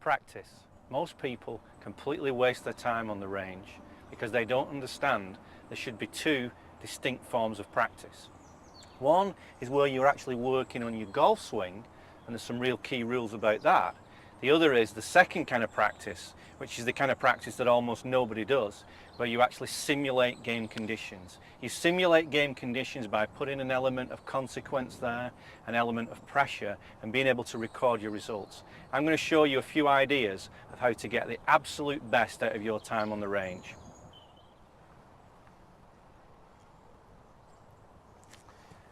practice. Most people completely waste their time on the range because they don't understand there should be two distinct forms of practice. One is where you're actually working on your golf swing, and there's some real key rules about that. The other is the second kind of practice, which is the kind of practice that almost nobody does, where you actually simulate game conditions. You simulate game conditions by putting an element of consequence there, an element of pressure, and being able to record your results. I'm going to show you a few ideas of how to get the absolute best out of your time on the range.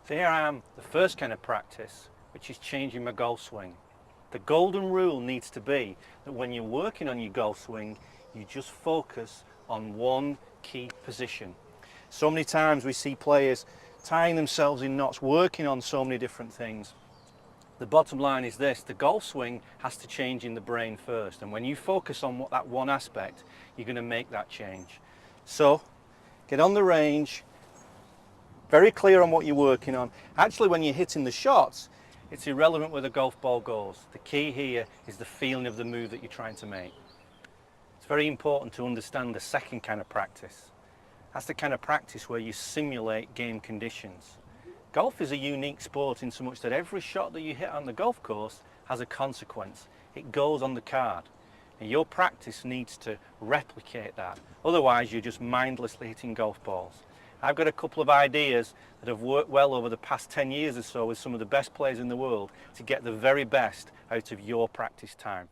So here I am, the first kind of practice, which is changing my golf swing. The golden rule needs to be that when you're working on your golf swing, you just focus on one key position. So many times we see players tying themselves in knots, working on so many different things. The bottom line is this: the golf swing has to change in the brain first, and when you focus on that one aspect, you're going to make that change. So get on the range, very clear on what you're working on. Actually, when you're hitting the shots, it's irrelevant where the golf ball goes. The key here is the feeling of the move that you're trying to make. It's very important to understand the second kind of practice. That's the kind of practice where you simulate game conditions. Golf is a unique sport in so much that every shot that you hit on the golf course has a consequence. It goes on the card. And your practice needs to replicate that. Otherwise, you're just mindlessly hitting golf balls. I've got a couple of ideas that have worked well over the past 10 years or so with some of the best players in the world to get the very best out of your practice time.